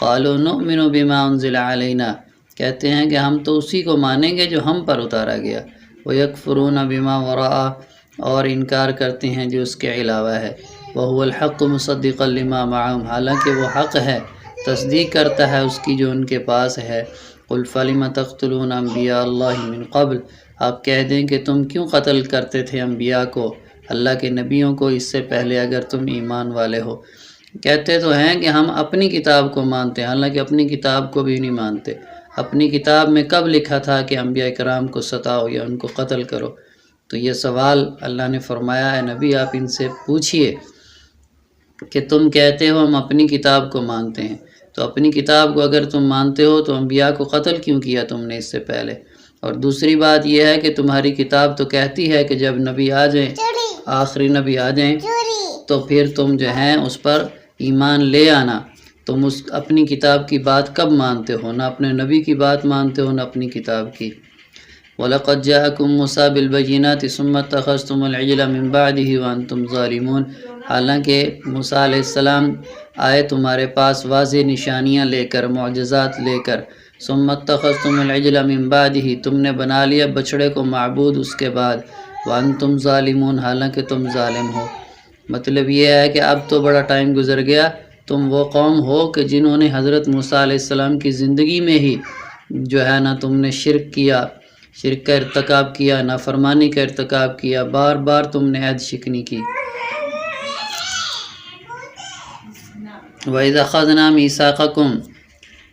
قالوا نؤمن بما انزل علینا، کہتے ہیں کہ ہم تو اسی کو مانیں گے جو ہم پر اتارا گیا، وَيَكْفُرُونَ بِمَا وَرَاءَ، اور انکار کرتے ہیں جو اس کے علاوہ ہے، وَهُوَ الْحَقُّ مُصَدِّقًا لِمَا مَعَهُمْ، حالانکہ وہ حق ہے، تصدیق کرتا ہے اس کی جو ان کے پاس ہے۔ قُلْ فَلِمَ تَقْتُلُونَ أَنْبِيَاءَ اللَّهِ مِنْ قَبْلِ، آپ کہہ دیں کہ تم کیوں قتل کرتے تھے انبیاء کو، اللہ کے نبیوں کو، اس سے پہلے اگر تم ایمان والے ہو۔ کہتے تو ہیں کہ ہم اپنی کتاب کو مانتے ہیں، حالانکہ اپنی کتاب کو بھی نہیں مانتے۔ اپنی کتاب میں کب لکھا تھا کہ انبیاء کرام کو ستاؤ یا ان کو قتل کرو؟ تو یہ سوال اللہ نے فرمایا ہے نبی آپ ان سے پوچھئے کہ تم کہتے ہو ہم اپنی کتاب کو مانتے ہیں، تو اپنی کتاب کو اگر تم مانتے ہو تو انبیاء کو قتل کیوں کیا تم نے اس سے پہلے؟ اور دوسری بات یہ ہے کہ تمہاری کتاب تو کہتی ہے کہ جب نبی آ جائیں، آخری نبی آ جائیں تو پھر تم جو ہیں اس پر ایمان لے آنا۔ تم اس اپنی کتاب کی بات کب مانتے ہو؟ نہ اپنے نبی کی بات مانتے ہو نہ اپنی کتاب کی۔ وَلَقَدْ جَاءَكُم مُوسَىٰ بِالْبَيِّنَاتِ ثُمَّ اتَّخَذْتُمُ الْعِجْلَ مِن بَعْدِهِ وَأَنْتُمْ ظَالِمُونَ، حالانکہ موسیٰ علیہ السلام آئے تمہارے پاس واضح نشانیاں لے کر، معجزات لے کر، ثُمَّ اتَّخَذْتُمُ الْعِجْلَ مِن بَعْدِهِ، تم نے بنا لیا بچڑے کو معبود اس کے بعد، وَأَنْتُمْ ظَالِمُونَ، حالانکہ تم ظالم ہو۔ مطلب یہ ہے کہ اب تو بڑا ٹائم گزر گیا، تم وہ قوم ہو کہ جنہوں نے حضرت موسیٰ علیہ السلام کی زندگی میں ہی جو ہے نا تم نے شرک کیا، شرک کا ارتکاب کیا، نافرمانی کا ارتکاب کیا، بار بار تم نے عہد شکنی کی۔ وَإِذْ أَخَذْنَا مِيثَاقَكُمْ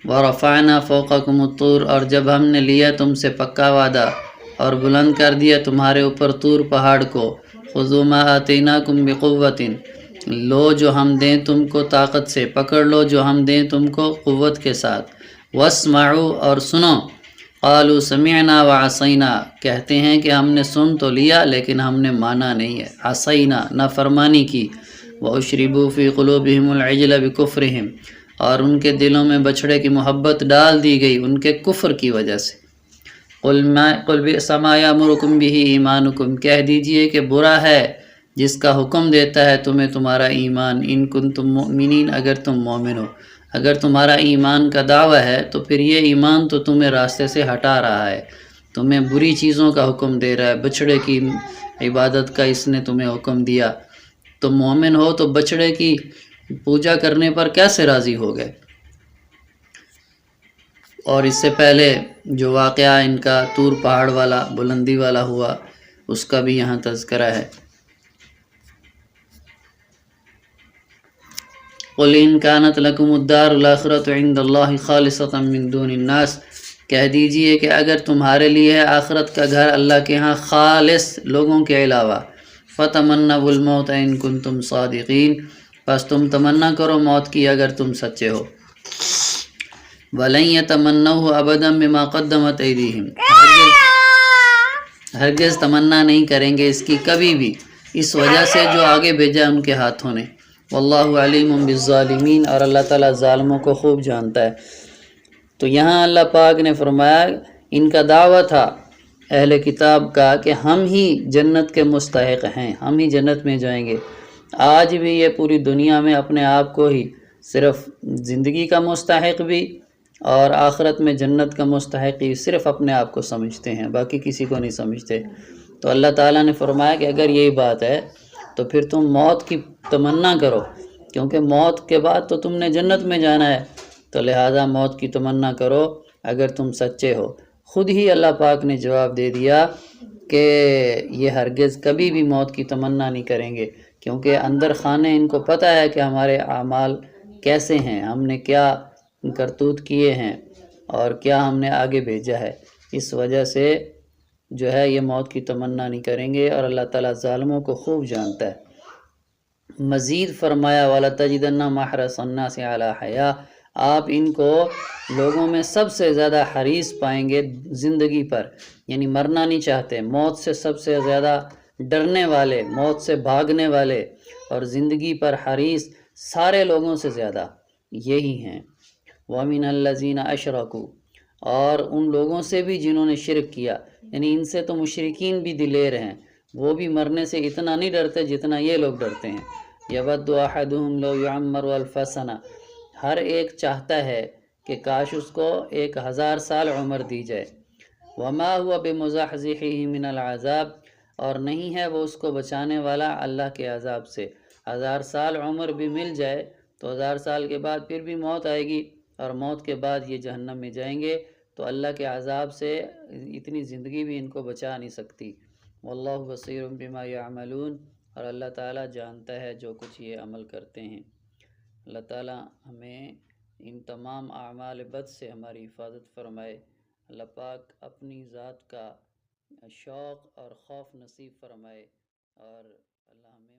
وَرَفَعْنَا فَوْقَكُمُ الطُّورَ، اور جب ہم نے لیا تم سے پکا وعدہ اور بلند کر دیا تمہارے اوپر طور پہاڑ کو، خُذُوا مَا آتَيْنَاكُمْ بِقُوَّةٍ، لو جو ہم دیں تم کو طاقت سے، پکڑ لو جو ہم دیں تم کو قوت کے ساتھ، وَاسْمَعُوا، اور سنو، قَالُوا سَمِعْنَا وَعَصَيْنَا، کہتے ہیں کہ ہم نے سن تو لیا لیکن ہم نے مانا نہیں ہے، عصینا، نافرمانی کی، وَأُشْرِبُوا فِي قُلُوبِهِمُ الْعِجْلَ بِكُفْرِهِمْ، اور ان کے دلوں میں بچڑے کی محبت ڈال دی گئی ان کے کفر کی وجہ سے۔ قُلْ بِئْسَ مَا يَأْمُرُكُمْ بِهِ إِيمَانُكُمْ، کہہ دیجئے کہ برا ہے جس کا حکم دیتا ہے تمہیں تمہارا ایمان، ان کنتم مؤمنین، اگر تم مومن ہو۔ اگر تمہارا ایمان کا دعویٰ ہے تو پھر یہ ایمان تو تمہیں راستے سے ہٹا رہا ہے، تمہیں بری چیزوں کا حکم دے رہا ہے، بچڑے کی عبادت کا اس نے تمہیں حکم دیا، تم مومن ہو تو بچڑے کی پوجا کرنے پر کیسے راضی ہو گئے؟ اور اس سے پہلے جو واقعہ ان کا طور پہاڑ والا، بلندی والا ہوا، اس کا بھی یہاں تذکرہ ہے۔ قُلْ إِنْ كَانَتْ لَكُمُ الدَّارُ الْآخِرَةُ عِنْدَ اللَّهِ خَالِصَةً مِّن دُونِ النَّاسِ، کہہ دیجئے کہ اگر تمہارے لیے ہے آخرت کا گھر اللہ کے ہاں خالص لوگوں کے علاوہ، فَتَمَنَّوُا الْمَوْتَ إِن كُنتُمْ صَادِقِينَ، بس تم تمنا کرو موت کی اگر تم سچے ہو۔ وَلَن يَتَمَنَّوْهُ أَبَدًا بِمَا قَدَّمَتْ أَيْدِيهِمْ، ہرگز تمنا نہیں کریں گے اس کی کبھی بھی، اس وجہ سے جو آگے بھیجا ان کے ہاتھوں نے۔ واللہ علیم بالظالمین، اور اللہ تعالیٰ ظالموں کو خوب جانتا ہے۔ تو یہاں اللہ پاک نے فرمایا ان کا دعویٰ تھا اہل کتاب کا کہ ہم ہی جنت کے مستحق ہیں، ہم ہی جنت میں جائیں گے۔ آج بھی یہ پوری دنیا میں اپنے آپ کو ہی صرف زندگی کا مستحق بھی اور آخرت میں جنت کا مستحق ہی صرف اپنے آپ کو سمجھتے ہیں، باقی کسی کو نہیں سمجھتے۔ تو اللہ تعالیٰ نے فرمایا کہ اگر یہی بات ہے تو پھر تم موت کی تمنا کرو، کیونکہ موت کے بعد تو تم نے جنت میں جانا ہے، تو لہٰذا موت کی تمنا کرو اگر تم سچے ہو۔ خود ہی اللہ پاک نے جواب دے دیا کہ یہ ہرگز کبھی بھی موت کی تمنا نہیں کریں گے، کیونکہ اندر خانے ان کو پتہ ہے کہ ہمارے اعمال کیسے ہیں، ہم نے کیا کرتوت کیے ہیں اور کیا ہم نے آگے بھیجا ہے، اس وجہ سے جو ہے یہ موت کی تمنا نہیں کریں گے، اور اللہ تعالیٰ ظالموں کو خوب جانتا ہے۔ مزید فرمایا وَلَتَجِدَنَّ مَحْرَصَ النَّاسِ عَلَىٰ حَيَاةٍ، آپ ان کو لوگوں میں سب سے زیادہ حریص پائیں گے زندگی پر، یعنی مرنا نہیں چاہتے، موت سے سب سے زیادہ ڈرنے والے، موت سے بھاگنے والے اور زندگی پر حریص سارے لوگوں سے زیادہ یہی ہیں۔ وَمِنَ الَّذِينَ أَشْرَكُوا، اور ان لوگوں سے بھی جنہوں نے شرک کیا، یعنی ان سے تو مشرکین بھی دلیر ہیں، وہ بھی مرنے سے اتنا نہیں ڈرتے جتنا یہ لوگ ڈرتے ہیں۔ يَوَدُّ أَحَدُهُمْ لَوْ يُعَمَّرُ أَلْفَ سَنَةٍ، ہر ایک چاہتا ہے کہ کاش اس کو 1000 سال عمر دی جائے۔ وما ہوا بمزحزحہ من العذاب، اور نہیں ہے وہ اس کو بچانے والا اللہ کے عذاب سے۔ 1000 سال عمر بھی مل جائے تو 1000 سال کے بعد پھر بھی موت آئے گی، اور موت کے بعد یہ جہنم میں جائیں گے، تو اللہ کے عذاب سے اتنی زندگی بھی ان کو بچا نہیں سکتی۔ واللہ بصیر بما یعملون، اور اللہ تعالیٰ جانتا ہے جو کچھ یہ عمل کرتے ہیں۔ اللہ تعالیٰ ہمیں ان تمام اعمال بد سے ہماری حفاظت فرمائے۔ اللہ پاک اپنی ذات کا شوق اور خوف نصیب فرمائے، اور اللہ ہمیں